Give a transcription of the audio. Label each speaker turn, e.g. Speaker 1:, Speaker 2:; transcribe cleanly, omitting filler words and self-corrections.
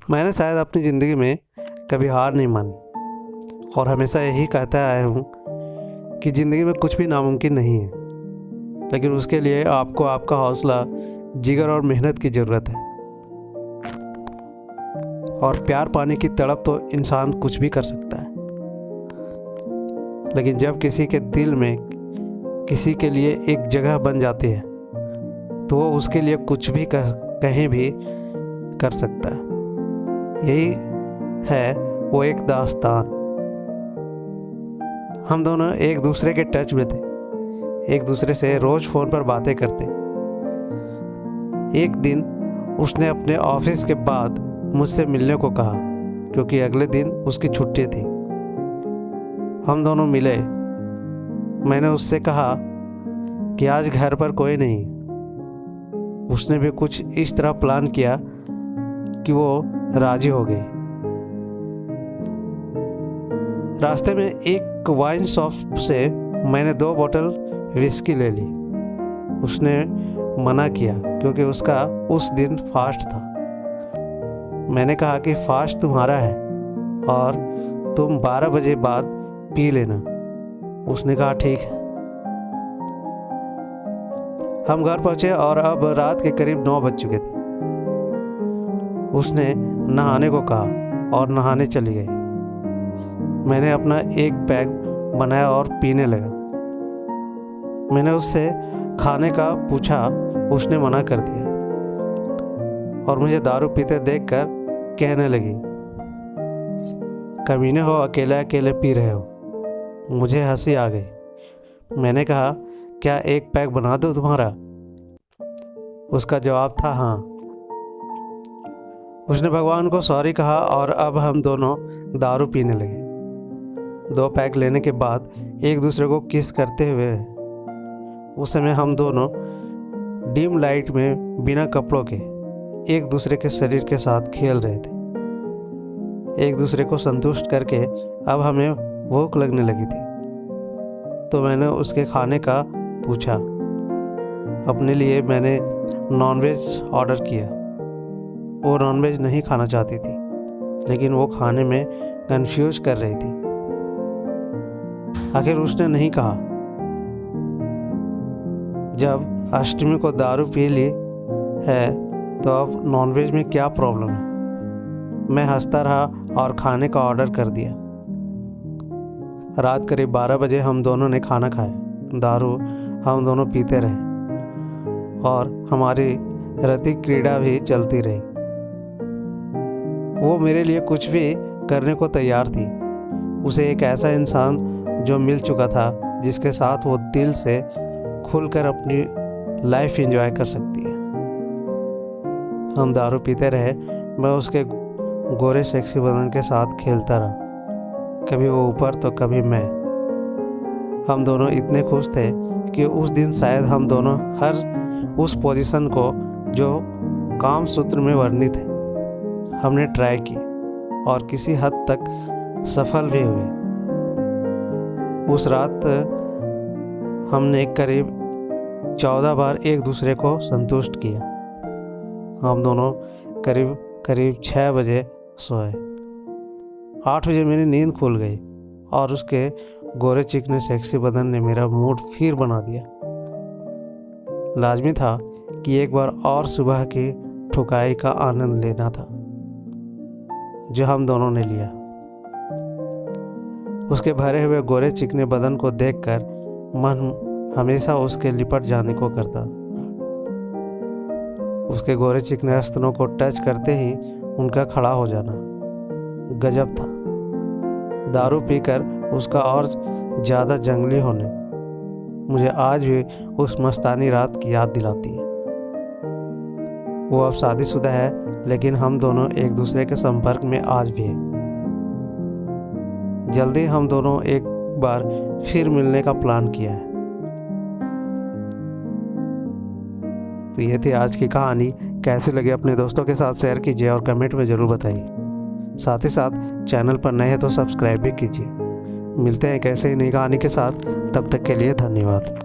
Speaker 1: मैंने शायद अपनी ज़िंदगी में कभी हार नहीं मानी और हमेशा यही कहता आया हूँ कि ज़िंदगी में कुछ भी नामुमकिन नहीं है, लेकिन उसके लिए आपको आपका हौसला, जिगर और मेहनत की ज़रूरत है। और प्यार पाने की तड़प तो इंसान कुछ भी कर सकता है, लेकिन जब किसी के दिल में किसी के लिए एक जगह बन जाती है तो वो उसके लिए कुछ भी कहीं भी कर सकता है। यही है वो एक दास्तान। हम दोनों एक दूसरे के टच में थे, एक दूसरे से रोज़ फ़ोन पर बातें करते। एक दिन उसने अपने ऑफिस के बाद मुझसे मिलने को कहा क्योंकि अगले दिन उसकी छुट्टी थी। हम दोनों मिले। मैंने उससे कहा कि आज घर पर कोई नहीं। उसने भी कुछ इस तरह प्लान किया कि वो राजी हो गई। रास्ते में एक वाइन शॉप से मैंने 2 बोतल विस्की ले ली। उसने मना किया क्योंकि उसका उस दिन फास्ट था। मैंने कहा कि फास्ट तुम्हारा है और तुम 12 बजे बाद पी लेना। उसने कहा ठीक है। हम घर पहुंचे और अब रात के करीब 9 बज चुके थे। उसने नहाने को कहा और नहाने चली गई। मैंने अपना एक पैग बनाया और पीने लगा। मैंने उससे खाने का पूछा, उसने मना कर दिया और मुझे दारू पीते देखकर कहने लगी, कमीने हो, अकेले अकेले पी रहे हो। मुझे हंसी आ गई। मैंने कहा, क्या एक पैग बना दूं तुम्हारा? उसका जवाब था हाँ। उसने भगवान को सॉरी कहा और अब हम दोनों दारू पीने लगे। 2 पैक लेने के बाद एक दूसरे को किस करते हुए। उस समय हम दोनों डिम लाइट में बिना कपड़ों के एक दूसरे के शरीर के साथ खेल रहे थे। एक दूसरे को संतुष्ट करके अब हमें भूख लगने लगी थी, तो मैंने उसके खाने का पूछा। अपने लिए मैंने नॉनवेज ऑर्डर किया। वो नॉनवेज नहीं खाना चाहती थी, लेकिन वो खाने में कंफ्यूज कर रही थी। आखिर उसने नहीं कहा, जब अष्टमी को दारू पी ली है तो अब नॉनवेज में क्या प्रॉब्लम है? मैं हंसता रहा और खाने का ऑर्डर कर दिया। रात करीब 12 बजे हम दोनों ने खाना खाया। दारू हम दोनों पीते रहे और हमारी रतिक क्रीड़ा भी चलती रही। वो मेरे लिए कुछ भी करने को तैयार थी। उसे एक ऐसा इंसान जो मिल चुका था जिसके साथ वो दिल से खुलकर अपनी लाइफ एंजॉय कर सकती है। हम दारू पीते रहे। मैं उसके गोरे सेक्सी बदन के साथ खेलता रहा, कभी वो ऊपर तो कभी मैं। हम दोनों इतने खुश थे कि उस दिन शायद हम दोनों हर उस पोजीशन को जो काम सूत्र में वर्णित है हमने ट्राई की और किसी हद तक सफल भी हुए। उस रात हमने करीब 14 बार एक दूसरे को संतुष्ट किया। हम दोनों करीब 6 बजे सोए। 8 बजे मेरी नींद खुल गई और उसके गोरे चिकने सेक्सी बदन ने मेरा मूड फिर बना दिया। लाजमी था कि एक बार और सुबह की ठुकाई का आनंद लेना था, जो हम दोनों ने लिया। उसके भरे हुए गोरे चिकने बदन को देखकर मन हमेशा उसके लिपट जाने को करता। उसके गोरे चिकने स्तनों को टच करते ही उनका खड़ा हो जाना गजब था। दारू पीकर उसका और ज़्यादा जंगली होने मुझे आज भी उस मस्तानी रात की याद दिलाती है। वो अब शादीशुदा है, लेकिन हम दोनों एक दूसरे के संपर्क में आज भी हैं। जल्दी हम दोनों एक बार फिर मिलने का प्लान किया है। तो ये थी आज की कहानी। कैसी लगी अपने दोस्तों के साथ शेयर कीजिए और कमेंट में ज़रूर बताइए। साथ ही साथ चैनल पर नए हैं तो सब्सक्राइब भी कीजिए। मिलते हैं कैसे ही नई कहानी के साथ। तब तक के लिए धन्यवाद।